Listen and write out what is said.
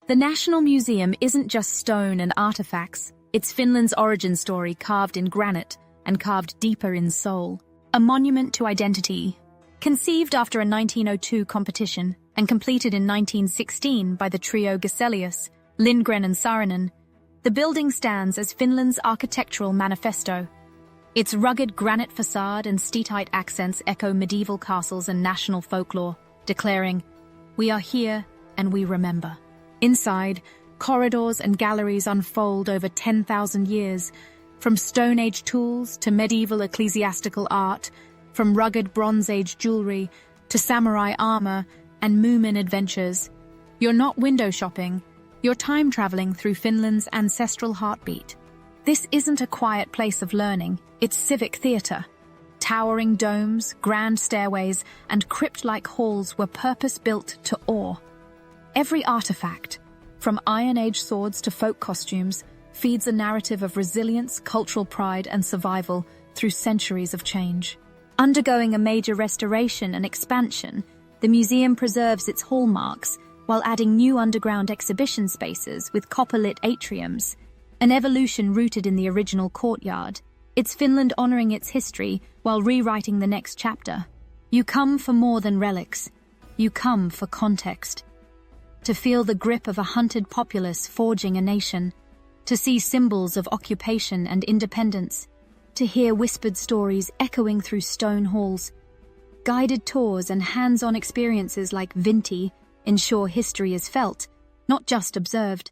The National Museum isn't just stone and artifacts, it's Finland's origin story carved in granite and carved deeper in soul. A monument to identity. Conceived after a 1902 competition and completed in 1916 by the trio Gesellius, Lindgren and Saarinen, the building stands as Finland's architectural manifesto. Its rugged granite facade and steatite accents echo medieval castles and national folklore, declaring, "We are here and we remember." Inside, corridors and galleries unfold over 10,000 years, from Stone Age tools to medieval ecclesiastical art, from rugged Bronze Age jewelry to samurai armor and Moomin adventures. You're not window shopping, you're time traveling through Finland's ancestral heartbeat. This isn't a quiet place of learning, it's civic theatre. Towering domes, grand stairways, and crypt-like halls were purpose-built to awe. Every artifact, from Iron Age swords to folk costumes, feeds a narrative of resilience, cultural pride, and survival through centuries of change. Undergoing a major restoration and expansion, the museum preserves its hallmarks while adding new underground exhibition spaces with copper-lit atriums, an evolution rooted in the original courtyard. It's Finland honoring its history while rewriting the next chapter. You come for more than relics. You come for context. To feel the grip of a hunted populace forging a nation, to see symbols of occupation and independence, to hear whispered stories echoing through stone halls. Guided tours and hands-on experiences like Vinti ensure history is felt, not just observed.